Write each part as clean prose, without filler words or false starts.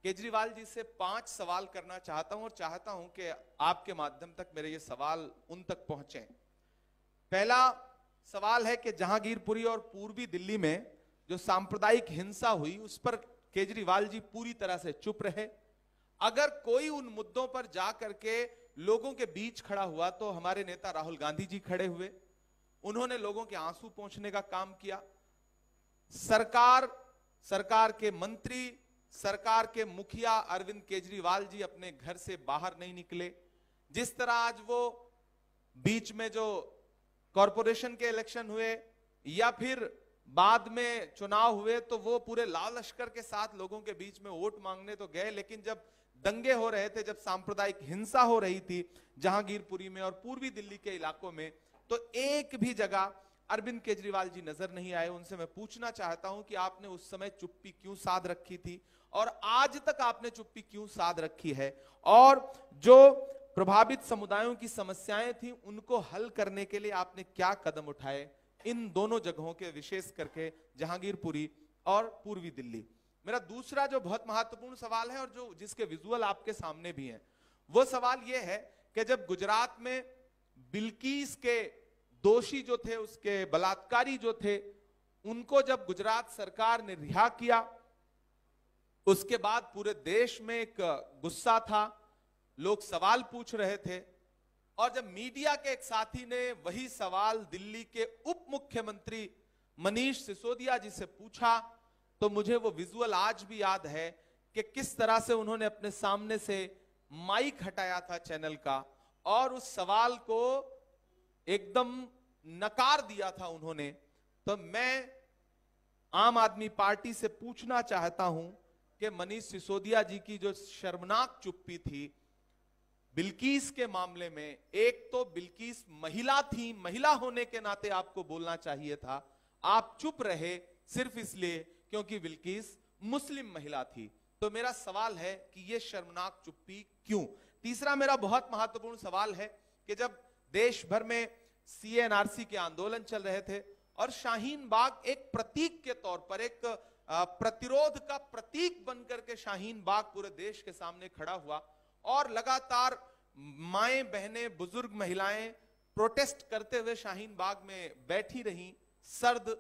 केजरीवाल जी से 5 सवाल करना चाहता हूं और चाहता हूं कि आपके माध्यम तक मेरे ये सवाल उन तक पहुंचे। पहला सवाल है कि जहांगीरपुरी और पूर्वी दिल्ली में जो सांप्रदायिक हिंसा हुई उस पर केजरीवाल जी पूरी तरह से चुप रहे। अगर कोई उन मुद्दों पर जाकर के लोगों के बीच खड़ा हुआ तो हमारे नेता राहुल गांधी जी खड़े हुए, उन्होंने लोगों के आंसू पोंछने का काम किया। सरकार के मंत्री, सरकार के मुखिया अरविंद केजरीवाल जी अपने घर से बाहर नहीं निकले। जिस तरह आज वो बीच में जो कॉरपोरेशन के इलेक्शन हुए या फिर बाद में चुनाव हुए तो वो पूरे लाल लश्कर के साथ लोगों के बीच में वोट मांगने तो गए, लेकिन जब दंगे हो रहे थे, जब सांप्रदायिक हिंसा हो रही थी जहांगीरपुरी में और पूर्वी दिल्ली के इलाकों में, तो एक भी जगह अरविंद केजरीवाल जी नजर नहीं आए। उनसे मैं पूछना चाहता हूं कि आपने उस समय चुप्पी क्यों साध रखी थी और आज तक आपने चुप्पी क्यों साध रखी है, और जो प्रभावित समुदायों की समस्याएं थी उनको हल करने के लिए आपने क्या कदम उठाए इन दोनों जगहों के, विशेष करके जहांगीरपुरी और पूर्वी दिल्ली। मेरा दूसरा जो बहुत महत्वपूर्ण सवाल है और जो जिसके विजुअल आपके सामने भी हैं, वो सवाल ये है कि जब गुजरात में बिल्किस के दोषी जो थे, उसके बलात्कारी जो थे, उनको जब गुजरात सरकार ने रिहा किया, उसके बाद पूरे देश में एक गुस्सा था, लोग सवाल पूछ रहे थे, और जब मीडिया के एक साथी ने वही सवाल दिल्ली के उप मुख्यमंत्री मनीष सिसोदिया जी से पूछा तो मुझे वो विजुअल आज भी याद है कि किस तरह से उन्होंने अपने सामने से माइक हटाया था चैनल का और उस सवाल को एकदम नकार दिया था उन्होंने। तो मैं आम आदमी पार्टी से पूछना चाहता हूं कि मनीष सिसोदिया जी की जो शर्मनाक चुप्पी थी बिल्किस के मामले में, एक तो बिल्किस महिला थी, महिला होने के नाते आपको बोलना चाहिए था, आप चुप रहे सिर्फ इसलिए क्योंकि बिल्किस मुस्लिम महिला थी। तो मेरा सवाल है कि यह शर्मनाक चुप्पी क्यों। तीसरा मेरा बहुत महत्वपूर्ण सवाल है कि जब देश भर में सीएनआरसी के आंदोलन चल रहे थे और शाहीन बाग एक प्रतीक के तौर पर, एक प्रतिरोध का प्रतीक बनकर के शाहीन बाग पूरे देश के सामने खड़ा हुआ और लगातार माएं, बहनें, बुजुर्ग महिलाएं प्रोटेस्ट करते हुए शाहीन बाग में बैठी रहीं, सर्द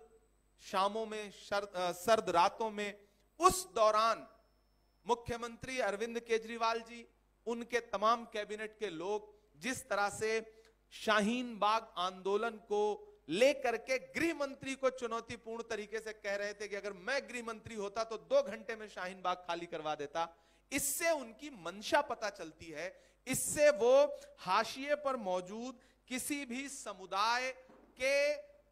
शामों में, सर्द रातों में। उस दौरान मुख्यमंत्री अरविंद केजरीवाल जी, उनके तमाम कैबिनेट के लोग जिस तरह से शाहीन बाग आंदोलन को लेकर के गृह मंत्री को चुनौतीपूर्ण तरीके से कह रहे थे कि अगर मैं गृह मंत्री होता तो 2 घंटे में शाहीन बाग खाली करवा देता, इससे उनकी मंशा पता चलती है। इससे वो हाशिए पर मौजूद किसी भी समुदाय के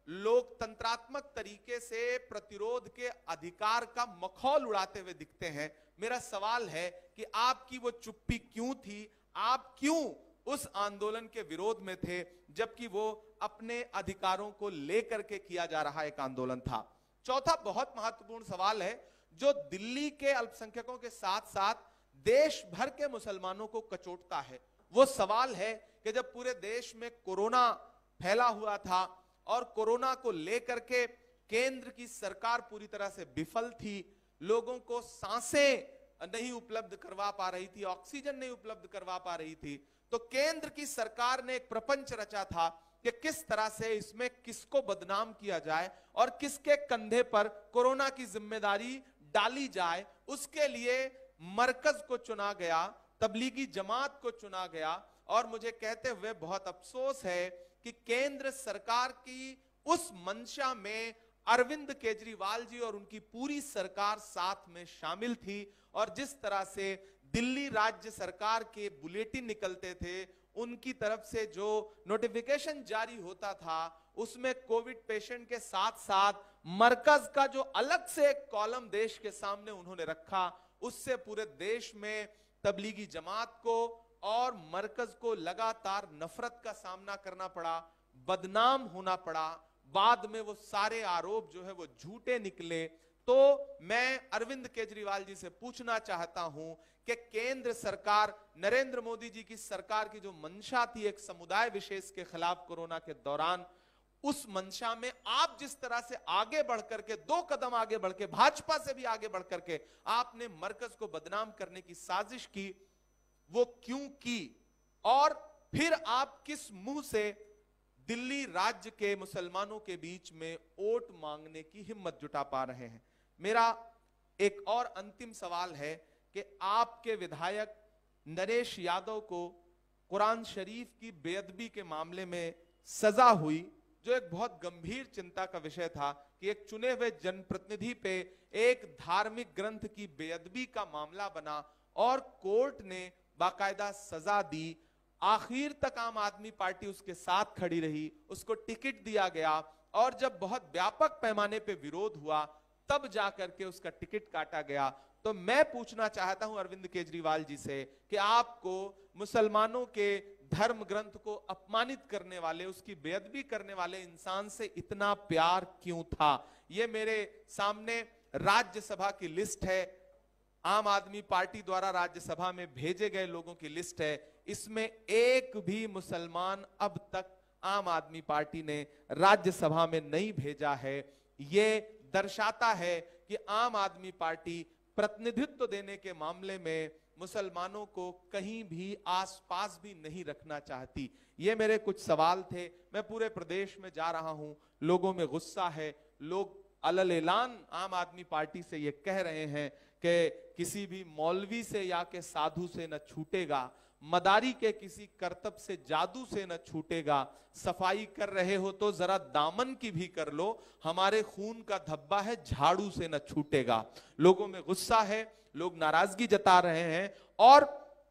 लोकतंत्रात्मक तरीके से प्रतिरोध के अधिकार का मखौल उड़ाते हुए दिखते हैं। मेरा सवाल है कि आपकी वो चुप्पी क्यों थी, आप क्यों उस आंदोलन के विरोध में थे जबकि वो अपने अधिकारों को लेकर के किया जा रहा एक आंदोलन था। चौथा बहुत महत्वपूर्ण सवाल है जो दिल्ली के अल्पसंख्यकों के साथ साथ देश भर के मुसलमानों को कचोटता है। वो सवाल है कि जब पूरे देश में कोरोना फैला हुआ था और कोरोना को लेकर के केंद्र की सरकार पूरी तरह से विफल थी, लोगों को सांसें नहीं उपलब्ध करवा पा रही थी, ऑक्सीजन नहीं उपलब्ध करवा पा रही थी, तो केंद्र की सरकार ने एक प्रपंच रचा था कि किस तरह से इसमें किसको बदनाम किया जाए और किसके कंधे पर कोरोना की जिम्मेदारी डाली जाए। उसके लिए मरकज को चुना गया, तबलीगी जमात को चुना गया, और मुझे कहते हुए बहुत अफसोस है कि केंद्र सरकार की उस मंशा में अरविंद केजरीवाल जी और उनकी पूरी सरकार साथ में शामिल थी, और जिस तरह से दिल्ली राज्य सरकार के बुलेटिन निकलते थे, उनकी तरफ से जो नोटिफिकेशन जारी होता था, उसमें कोविड पेशेंट के साथ साथ मरकज का जो अलग से एक कॉलम देश के सामने उन्होंने रखा, उससे पूरे देश में तबलीगी जमात को और मरकज को लगातार नफरत का सामना करना पड़ा, बदनाम होना पड़ा। बाद में वो सारे आरोप जो है वो झूठे निकले। तो मैं अरविंद केजरीवाल जी से पूछना चाहता हूं कि केंद्र सरकार, नरेंद्र मोदी जी की सरकार की जो मंशा थी एक समुदाय विशेष के खिलाफ कोरोना के दौरान, उस मंशा में आप जिस तरह से आगे बढ़ करके 2 कदम आगे बढ़ के भाजपा से भी आगे बढ़ करके आपने मरकज को बदनाम करने की साजिश की, वो क्यों की? और फिर आप किस मुंह से दिल्ली राज्य के मुसलमानों के बीच में वोट मांगने की हिम्मत जुटा पा रहे हैं? मेरा एक और अंतिम सवाल है कि आपके विधायक नरेश यादव को कुरान शरीफ की बेअदबी के मामले में सजा हुई, जो एक बहुत गंभीर चिंता का विषय था कि एक चुने हुए जनप्रतिनिधि पे एक धार्मिक ग्रंथ की बेअदबी का मामला बना और कोर्ट ने बाकायदा सजा दी। आखिर तक आम आदमी पार्टी उसके साथ खड़ी रही, उसको टिकट दिया गया और जब बहुत व्यापक पैमाने पे विरोध हुआ तब जाकर के उसका टिकट काटा गया। तो मैं पूछना चाहता हूं अरविंद केजरीवाल जी से कि आपको मुसलमानों के धर्म ग्रंथ को अपमानित करने वाले, उसकी बेअदबी करने वाले इंसान से इतना प्यार क्यों था? ये मेरे सामने राज्यसभा की लिस्ट है, आम आदमी पार्टी द्वारा राज्यसभा में भेजे गए लोगों की लिस्ट है। इसमें एक भी मुसलमान अब तक आम आदमी पार्टी ने राज्यसभा में नहीं भेजा है। ये दर्शाता है कि आम आदमी पार्टी प्रतिनिधित्व देने के मामले में मुसलमानों को कहीं भी आसपास भी नहीं रखना चाहती। ये मेरे कुछ सवाल थे। मैं पूरे प्रदेश में जा रहा हूं, लोगों में गुस्सा है, लोग अलल ऐलान आम आदमी पार्टी से ये कह रहे हैं कि किसी भी मौलवी से या के साधु से न छूटेगा, मदारी के किसी करतब से, जादू से न छूटेगा। सफाई कर रहे हो तो जरा दामन की भी कर लो, हमारे खून का धब्बा है, झाड़ू से न छूटेगा। लोगों में गुस्सा है, लोग नाराजगी जता रहे हैं और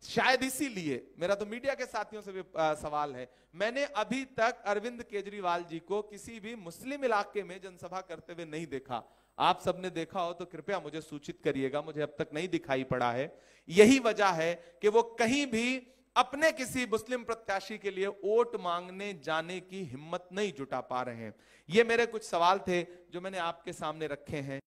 शायद इसीलिए मेरा तो मीडिया के साथियों से भी सवाल है, मैंने अभी तक अरविंद केजरीवाल जी को किसी भी मुस्लिम इलाके में जनसभा करते हुए नहीं देखा। आप सबने देखा हो तो कृपया मुझे सूचित करिएगा, मुझे अब तक नहीं दिखाई पड़ा है। यही वजह है कि वो कहीं भी अपने किसी मुस्लिम प्रत्याशी के लिए वोट मांगने जाने की हिम्मत नहीं जुटा पा रहे हैं। ये मेरे कुछ सवाल थे जो मैंने आपके सामने रखे हैं।